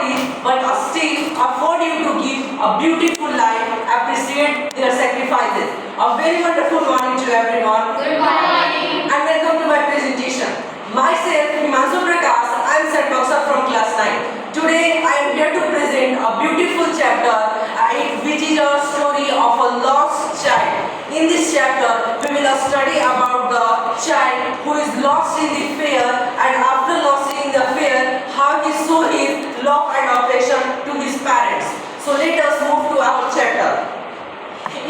rich, but still afford you to give a beautiful life, appreciate their sacrifices. A very wonderful morning to everyone. Good morning. And welcome to my presentation. Myself, Himanshu Prakash, I am Sir Boxer from class 9. Today, I am here to present a beautiful chapter, which is a story of a lost child. In this chapter, we will study about the child who is lost in the fair, and after losing the fair, how he show his love and affection to his parents. So let us move to our chapter.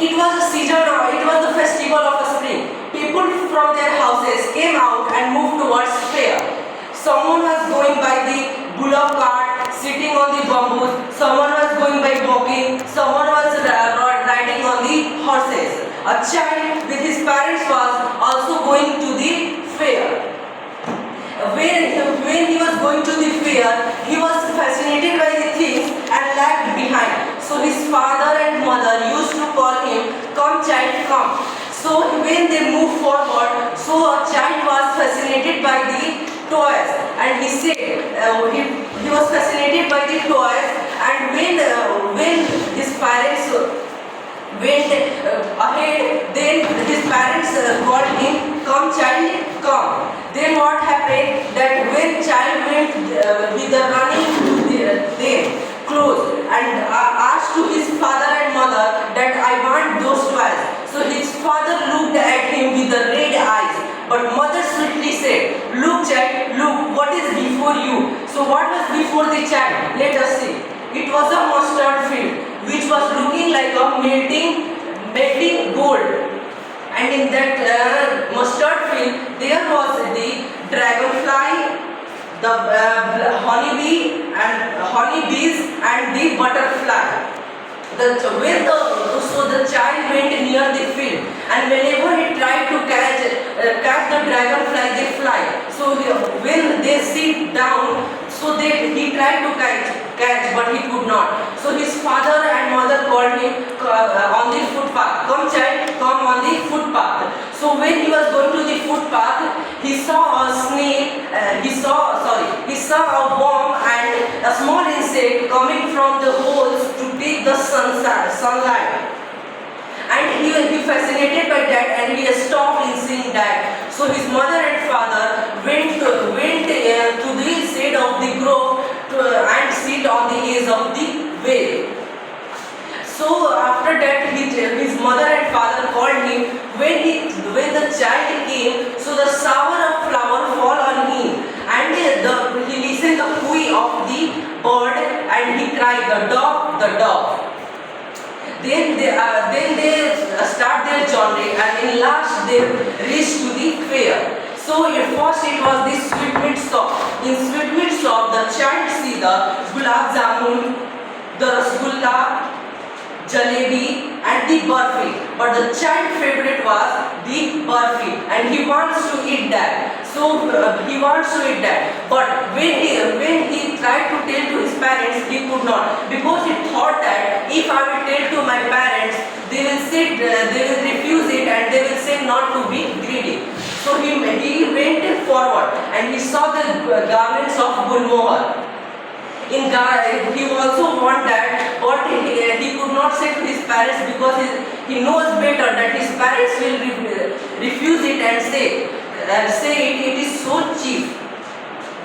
It was a season, it was the festival of spring. People from their houses came out and moved towards fair. Someone was going by the bullock cart, sitting on the bamboos. Someone was going by walking. Someone was riding on the horses. A child with his parents was also going to the fair. When he was going to the fair, he was fascinated by the things and lagged behind. So his father and mother used to call him, "Come child, come." So when they moved forward, so a child was fascinated by the toys, and he said he was fascinated by the toys, and when his parents went ahead, then his parents called him, "Come child, come." Then what happened, that when child went with the running to them close and asked to his father and mother that, "I want those toys." So his father looked at him with the red eyes, but mother sweetly said, "Look child, look what is before you." So what was before the child? Let us see. It was a mustard field, which was looking like a melting gold. And in that mustard field, there was the dragonfly, the honeybees, and the butterfly. So the child went near the field, and whenever he tried to catch the dragonfly, they fly. So when they sit down, so he tried to catch, but he could not. So his father and mother called him on the footpath. "Come child, come on the footpath." So when he was going to the footpath, he saw a snake. He saw a worm and a small insect coming from the holes to take the sunlight. And he fascinated by that, and he stopped in seeing that. So his mother and father went to the shade of the grove and sit on the edge of the well. So after that, his mother and father called him. When the child came, so the shower of flower fall on him, and he listened the cooing of the bird, and he cried, "The dog, the dog." Then they start their journey, and in last they reach to the fair. So at first it was the sweetmeat shop. In sweetmeat shop, the child see the gulab jamun, the rasgulla, jalebi, and the barfi. But the child favorite was the barfi, and he wants to eat that. So he wants to eat that. But when he tried to tell to his parents, he could not, because he thought that if I will tell to my parents, they will refuse it, and they will say not to be greedy. So he went forward, and he saw the garments of Gulmohar. He also want that, but he could not say to his parents, because he knows better that his parents will refuse it and say it is so cheap.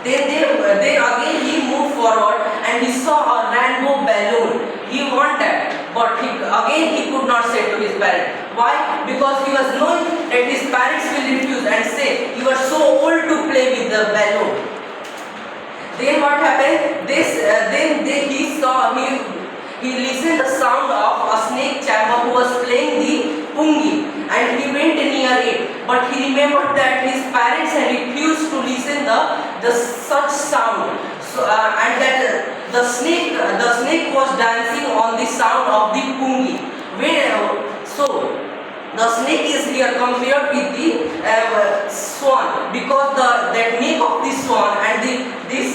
Then again he moved forward, and he saw a rainbow balloon. He want that, but he could not say to his parents. Why? Because he was knowing that his parents will refuse and say, "You are so old to play with the balloon." Then what happened? He listened the sound of a snake charmer who was playing the pungi, and he went near it. But he remembered that his parents had refused to listen the such sound. So and that the snake was dancing on the sound of the pungi. The snake is here compared with the swan, because that neck of the swan and this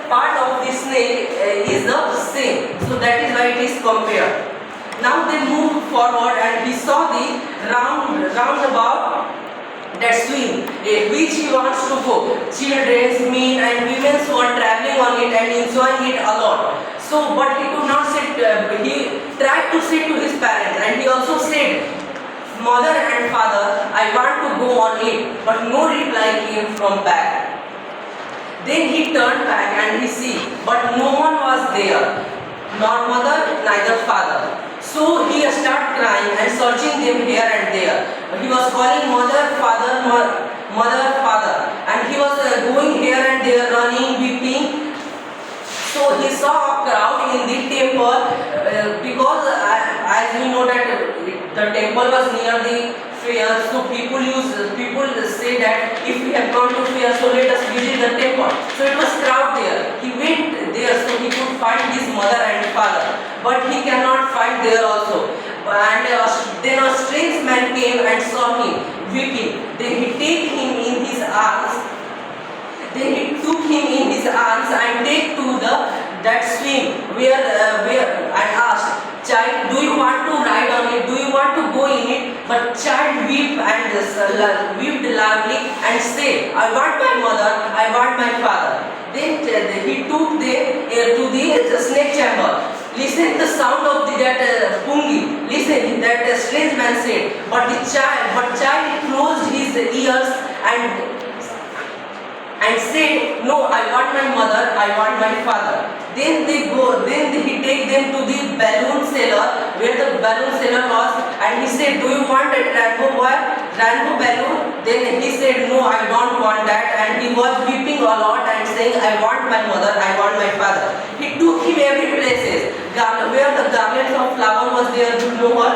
part of the snake is the same. So that is why it is compared. Now they moved forward, and he saw the roundabout that swing which he wants to go. Children, men, and women were traveling on it, and enjoying it a lot. So, but he could not sit. He tried to sit to his parents, and he also said, "Mother and father, I want to go on it," but no reply came from back. Then he turned back and he see, but no one was there, nor mother, neither father. So he started crying and searching them here and there. He was calling mother, father, mother, father, and he was going here and there, running, weeping. So he saw a crowd in the temple because as we know that the temple was near the fair, so people say that if we have come to fair, so let us visit the temple. So it was crowd there. He went there so he could find his mother and father, but he cannot find there also. And then a strange man came and saw him weeping. Then he take him in his arms. Then he took him in his arms and take to that stream where and asked, "Child, do you want to ride on it? Do you want to go in it?" But child wept and wept loudly and said, "I want my mother, I want my father." Then he took them to the snake chamber. Listen the sound of that pungi. Listen that strange man said. But child closed his ears and said, "No, I want my mother, I want my father." Then he take them to the balloon seller where the balloon seller was, and he said, "Do you want a rainbow balloon?" Then he said, "No, I don't want that," and he was weeping a lot and saying, "I want my mother, I want my father." He took him every places where the garments of flower was there, no more.